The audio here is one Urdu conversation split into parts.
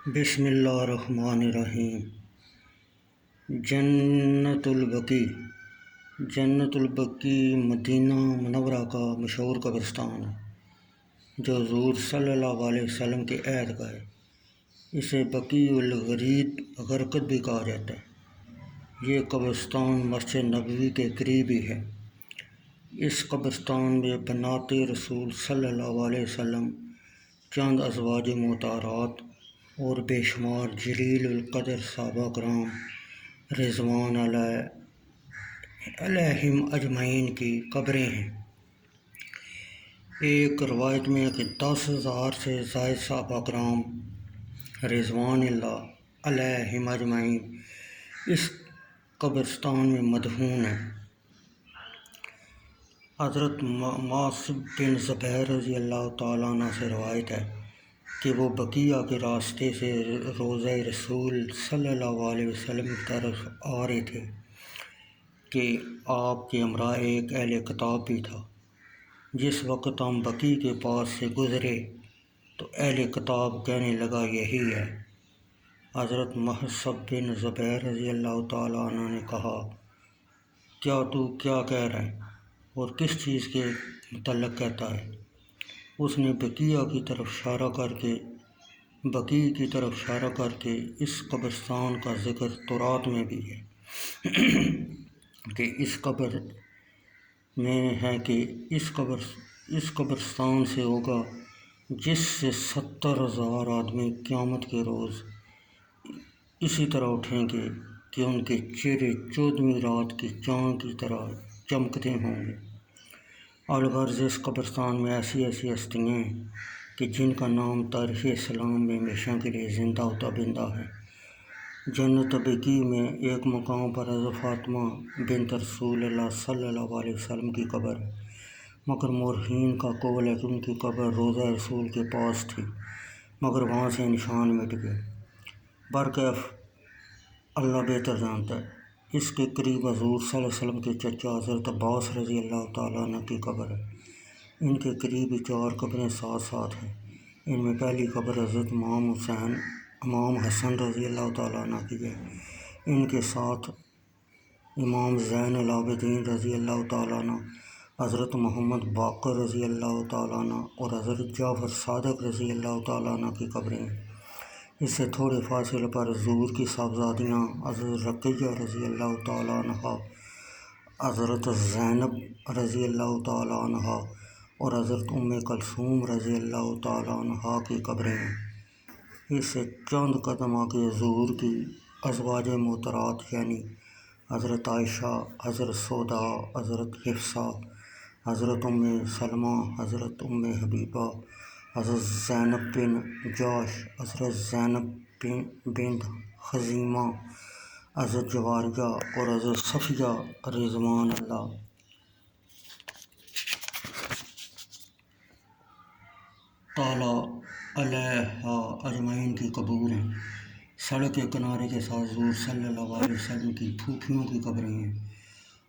بسم اللہ الرحمن الرحیم۔ جنت البقیع۔ جنت البقیع مدینہ منورہ کا مشہور قبرستان ہے جو حضور صلی اللہ علیہ وسلم کے عہد کا ہے۔ اسے بقیع الغرقد غرقد بھی کہا جاتا ہے۔ یہ قبرستان مسجد نبوی کے قریب ہی ہے۔ اس قبرستان میں بنات رسول صلی اللہ علیہ وسلم، چند ازواج مطہرات اور بے شمار جلیل القدر صحابہ کرام رضوان علیہم اجمعین کی قبریں ہیں۔ ایک روایت میں کہ 10,000 سے زائد صحابہ کرام رضوان اللہ علیہم اجمعین اس قبرستان میں مدفون ہیں۔ حضرت معاذ بن جبل رضی اللہ تعالیٰ عنہ سے روایت ہے کہ وہ بقیع کے راستے سے روضہ رسول صلی اللہ علیہ وسلم کی طرف آ رہے تھے کہ آپ کے ہمراہ ایک اہل کتاب بھی تھا۔ جس وقت ہم بقیع کے پاس سے گزرے تو اہل کتاب کہنے لگا یہی ہے۔ حضرت معاذ بن جبل رضی اللہ تعالیٰ عنہ نے کہا کیا تو کیا کہہ رہا ہے اور کس چیز کے متعلق کہتا ہے؟ اس نے بقیع کی طرف اشارہ کر کے اس قبرستان کا ذکر تورات میں بھی ہے کہ اس قبرستان سے ہوگا جس سے 70,000 آدمی قیامت کے روز اسی طرح اٹھیں گے کہ ان کے چہرے 14ویں رات کی چاند کی طرح چمکتے ہوں گے۔ الغرض اس قبرستان میں ایسی ہستیاں ہیں کہ جن کا نام تاریخ اسلام میں ہمیشہ کے لیے زندہ و تابندہ ہے۔ جنت بقیع میں ایک مقام پر حضرت فاطمہ بنت رسول اللہ صلی اللہ علیہ وسلم کی قبر ہے، مگر مورخین کا قول ہے کہ ان کی قبر روضہ رسول کے پاس تھی، مگر وہاں سے نشان مٹ گئے۔ برکیف اللہ بہتر جانتا ہے۔ اس کے قریب حضور صلی اللہ علیہ وسلم کے چچا حضرت عباس رضی اللہ تعالیٰ عنہ کی قبر ہے۔ ان کے قریب ہی 4 قبریں ساتھ ہیں۔ ان میں پہلی قبر حضرت امام حسن رضی اللہ تعالیٰ عنہ کی ہے۔ ان کے ساتھ امام زین العابدین رضی اللہ تعالیٰ عنہ، حضرت محمد باقر رضی اللہ تعالیٰ عنہ اور حضرت جعفر صادق رضی اللہ تعالیٰ عنہ کی قبریں ہیں۔ اس سے تھوڑے فاصلے پر حضور کی صاحبزادیاں حضرت رقیہ رضی اللہ تعالیٰ عنہ، حضرت زینب رضی اللہ تعالیٰ عنہ اور حضرت کلثوم رضی اللہ تعالیٰ عنہ کی قبریں ہیں۔ اس سے چند قدم آگے حضور کی ازواج محترمات یعنی حضرت عائشہ، حضرت سودا، حضرت حفصہ، حضرت سلمہ، حضرت حبیبہ، حضرت زینب بن جاش، حضرت زینب بنت خزیمہ، حضرت جواریہ اور حضرت صفیہ رضوان اللہ تعالیٰ علیہا اجمعین کی قبور ہیں۔ سڑک کے کنارے کے ساتھ حضور صلی اللہ علیہ وسلم کی پھوپھیوں کی قبریں ہیں۔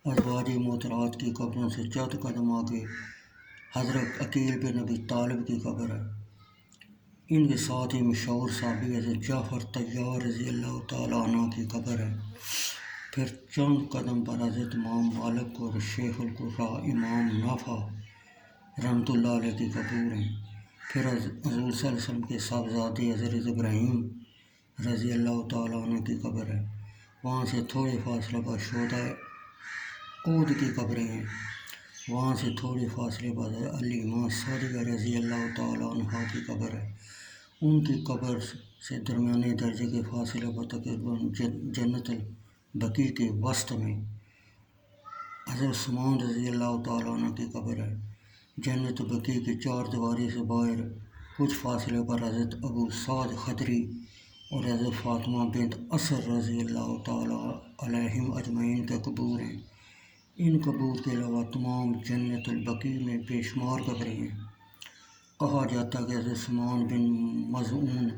ازواج محترمات کی قبروں سے چند قدم آگے حضرت عقیل بن ابی طالب کی قبر ہے۔ ان کے ساتھ ہی مشہور صحابی حضرت جعفر طیار رضی اللہ تعالیٰ عنہ کی قبر ہے۔ پھر چند قدم پر حضرت امام مالک اور شیخ القراء امام نافع رحمۃ اللہ علیہ کی قبور ہیں۔ پھر حضور صلی اللہ علیہ وسلم کے صاحبزادے حضرت ابراہیم رضی اللہ تعالیٰ عنہ کی قبر ہے۔ وہاں سے تھوڑے فاصلے پر شہدائے احد کی قبریں ہیں۔ وہاں سے تھوڑے فاصلے پر علی ماں سعدیہ رضی اللہ تعالیٰ عنہ کی قبر ہے۔ ان کی قبر سے درمیانے درجے کے فاصلے پر تقریباً جنت البقیع کے وسط میں حضرت عثمان رضی اللہ تعالیٰ عنہ کی قبر ہے۔ جنت البقیع کی 4 دیواری سے باہر کچھ فاصلے پر حضرت ابو سعد خدری اور حضرت فاطمہ بنت اسد رضی اللہ تعالیٰ علیہم اجمعین کے قبور ہیں۔ ان قبور کے علاوہ تمام جنت البقیع میں بے شمار قبریں ہیں۔ کہا جاتا ہے کہ حضرت عثمان بن مظعون،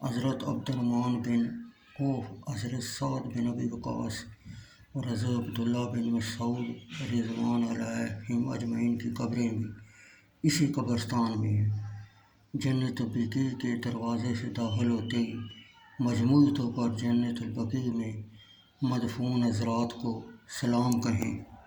حضرت عبد الرحمن بن عوف، حضرت سعد بن ابی وقاص اور حضرت عبداللہ بن مسعود رضوان علیہم اجمعین کی قبریں بھی اسی قبرستان میں ہیں۔ جنت البقیع کے دروازے سے داخل ہوتے ہی مجموعی طور پر جنت البقیع میں مدفون حضرات کو سلام کہیں۔